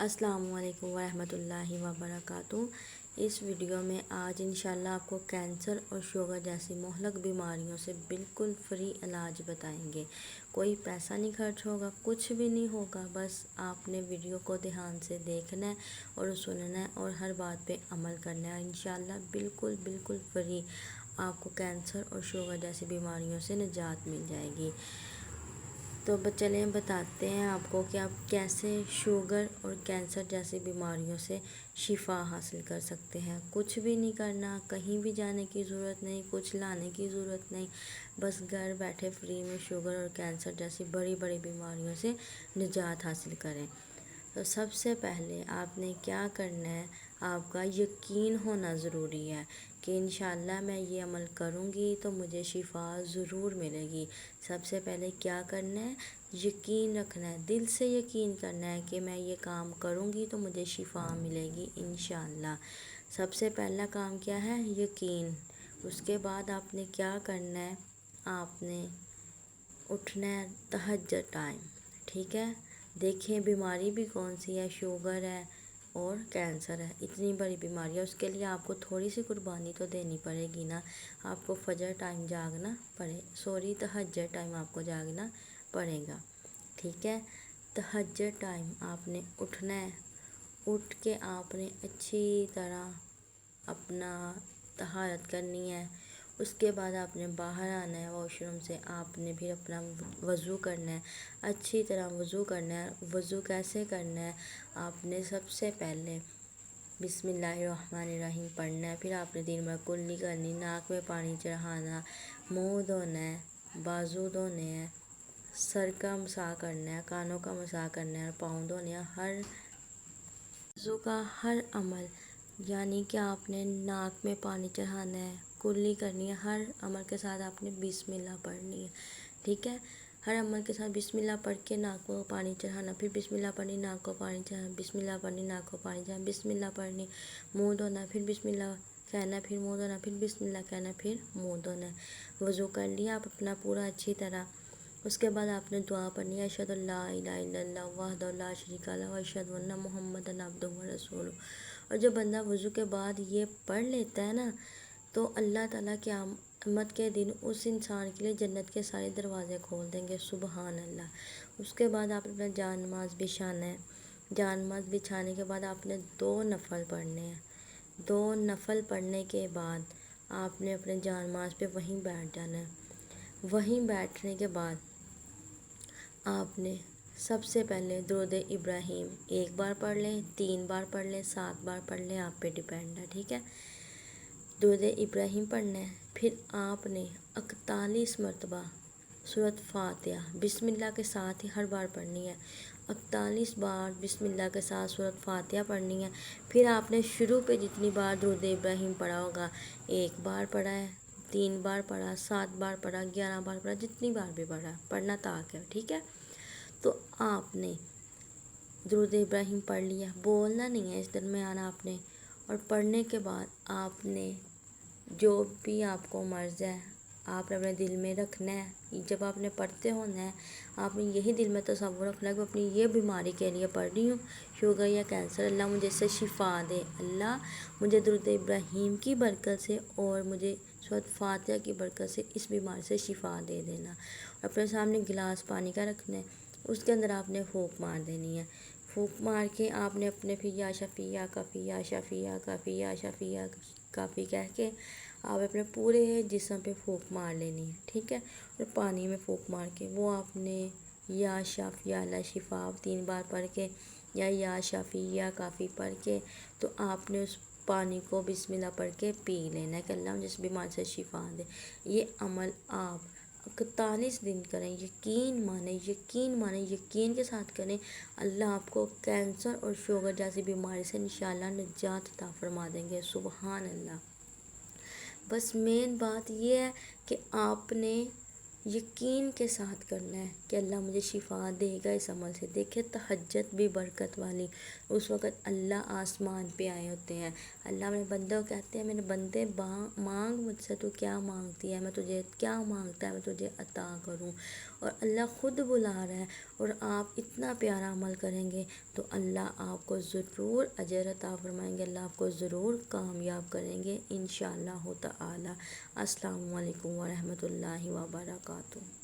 السلام علیکم ورحمۃ اللہ وبرکاتہ۔ اس ویڈیو میں آج انشاءاللہ آپ کو کینسر اور شوگر جیسی مہلک بیماریوں سے بالکل فری علاج بتائیں گے۔ کوئی پیسہ نہیں خرچ ہوگا، کچھ بھی نہیں ہوگا، بس آپ نے ویڈیو کو دھیان سے دیکھنا ہے اور سننا ہے اور ہر بات پہ عمل کرنا ہے۔ انشاءاللہ بالکل فری آپ کو کینسر اور شوگر جیسی بیماریوں سے نجات مل جائے گی۔ تو چلیں بتاتے ہیں آپ کو کہ آپ کیسے شوگر اور کینسر جیسی بیماریوں سے شفا حاصل کر سکتے ہیں۔ کچھ بھی نہیں کرنا، کہیں بھی جانے کی ضرورت نہیں، کچھ لانے کی ضرورت نہیں، بس گھر بیٹھے فری میں شوگر اور کینسر جیسی بڑی بیماریوں سے نجات حاصل کریں۔ تو سب سے پہلے آپ نے کیا کرنا ہے، آپ کا یقین ہونا ضروری ہے کہ انشاءاللہ میں یہ عمل کروں گی تو مجھے شفا ضرور ملے گی۔ سب سے پہلے کیا کرنا ہے، یقین رکھنا ہے، دل سے یقین کرنا ہے کہ میں یہ کام کروں گی تو مجھے شفا ملے گی انشاءاللہ۔ سب سے پہلا کام کیا ہے، یقین۔ اس کے بعد آپ نے کیا کرنا ہے، آپ نے اٹھنا ہے تہجد ٹائم، ٹھیک ہے۔ دیکھیں بیماری بھی کون سی ہے، شوگر ہے اور کینسر ہے، اتنی بڑی بیماری ہے، اس کے لیے آپ کو تھوڑی سی قربانی تو دینی پڑے گی نا۔ آپ کو فجر ٹائم جاگنا تہجد ٹائم آپ کو جاگنا پڑے گا، ٹھیک ہے۔ تہجد ٹائم آپ نے اٹھنا ہے، اٹھ کے آپ نے اچھی طرح اپنا طہارت کرنی ہے۔ اس کے بعد آپ نے باہر آنا ہے واش روم سے، آپ نے پھر اپنا وضو کرنا ہے، اچھی طرح وضو کرنا ہے۔ وضو کیسے کرنا ہے، آپ نے سب سے پہلے بسم اللہ الرحمن الرحیم پڑھنا ہے، پھر آپ نے دن بھر کلی کرنی، ناک میں پانی چڑھانا، منہ دھونا ہے، بازو دھونے ہیں، سر کا مسح کرنا ہے، کانوں کا مسح کرنا ہے اور پاؤں دھونے ہیں۔ ہر وضو کا ہر عمل، یعنی کہ آپ نے ناک میں پانی چڑھانا ہے، کلی کرنی ہے، ہر عمل کے ساتھ آپ نے بسم اللہ پڑھنی ہے، ٹھیک ہے۔ ہر عمل کے ساتھ بسم اللہ پڑھ کے ناک کو پانی چڑھانا، پھر بسم اللہ پڑھنی، ناک کو پانی چڑھانا، بسم اللہ پڑھنی، ناک کو پانی چڑھانا، بسم اللہ پڑھنی، منہ دھونا، پھر بسم اللہ کہنا، پھر منہ دھونا، پھر بسم اللہ کہنا، پھر منہ دھونا۔ وضو کر لیا آپ اپنا پورا اچھی طرح۔ اس کے بعد آپ نے دعا پڑھنی ہے، اشہد ان لا الہ الا اللہ وحدہ لا شریک لہ واشہد ان محمدا عبدہ ورسولہ۔ اور جب بندہ وضو کے بعد یہ پڑھ لیتا ہے نا، تو اللہ تعالیٰ قیامت کے دن اس انسان کے لیے جنت کے سارے دروازے کھول دیں گے، سبحان اللہ۔ اس کے بعد آپ اپنا جان نماز بچھانا ہے۔ جان نماز بچھانے کے بعد آپ نے 2 نفل پڑھنے ہیں۔ 2 نفل پڑھنے کے بعد آپ نے اپنے جان نماز پہ وہیں بیٹھ جانا ہے۔ وہیں بیٹھنے کے بعد آپ نے سب سے پہلے درود ابراہیم 1 بار پڑھ لیں، 3 بار پڑھ لیں، 7 بار پڑھ لیں، آپ پہ ڈیپینڈ ہے، ٹھیک ہے۔ درود ابراہیم پڑھنا ہے، پھر آپ نے 41 مرتبہ سورۃ فاتحہ بسم اللہ کے ساتھ ہی ہر بار پڑھنی ہے۔ 41 بار بسم اللہ کے ساتھ سورۃ فاتحہ پڑھنی ہے۔ پھر آپ نے شروع پہ جتنی بار درود ابراہیم پڑھا ہوگا، 1 بار پڑھا ہے، 3 بار پڑھا، 7 بار پڑھا، 11 بار پڑھا، جتنی بار بھی پڑھنا طاق ہے، ٹھیک ہے۔ تو آپ نے درود ابراہیم پڑھ لیا، بولنا نہیں ہے اس درمیان آپ نے، اور پڑھنے کے بعد آپ نے جو بھی آپ کو مرض ہے آپ نے اپنے دل میں رکھنا ہے۔ جب آپ نے پڑھتے ہونا ہے، آپ نے یہی دل میں تصور رکھنا ہے کہ اپنی یہ بیماری کے لیے پڑھ رہی ہوں، شوگر یا کینسر، اللہ مجھے اس سے شفا دے، اللہ مجھے درود ابراہیم کی برکت سے اور مجھے سورۃ فاتحہ کی برکت سے اس بیماری سے شفا دے دینا۔ اپنے سامنے گلاس پانی کا رکھنا ہے، اس کے اندر آپ نے پھونک مار دینی ہے۔ پھونک مار کے آپ نے اپنے پھر یا شفیع یا کافی یا شفیع یا کافی یا شفیع یا کافی کہہ کے آپ اپنے پورے جسم پہ پھونک مار لینی ہے، ٹھیک ہے۔ اور پانی میں پھونک مار کے وہ آپ نے یا شافی یا لا شفا 3 بار پڑھ کے یا شافی یا کافی پڑھ کے، تو آپ نے اس پانی کو بسم اللہ پڑھ کے پی لینا ہے کہ اللہ مجھے اس بیماری سے شفا دے۔ یہ عمل آپ 41 دن کریں، یقین مانیں، یقین کے ساتھ کریں، اللہ آپ کو کینسر اور شوگر جیسی بیماری سے انشاءاللہ نجات عطا فرما دیں گے، سبحان اللہ۔ بس مین بات یہ ہے کہ آپ نے یقین کے ساتھ کرنا ہے کہ اللہ مجھے شفا دے گا اس عمل سے۔ دیکھیں تہجد بھی برکت والی، اس وقت اللہ آسمان پہ آئے ہوتے ہیں، اللہ اپنے بندوں کو کہتے ہیں میرے بندے مانگ مجھ سے، تو کیا مانگتی ہے، میں تجھے کیا مانگتا ہے میں تجھے عطا کروں۔ اور اللہ خود بلا رہا ہے، اور آپ اتنا پیارا عمل کریں گے تو اللہ آپ کو ضرور اجر عطا فرمائیں گے، اللہ آپ کو ضرور کامیاب کریں گے انشاءاللہ تعالی۔ السلام علیکم ورحمۃ اللہ وبرکاتہ۔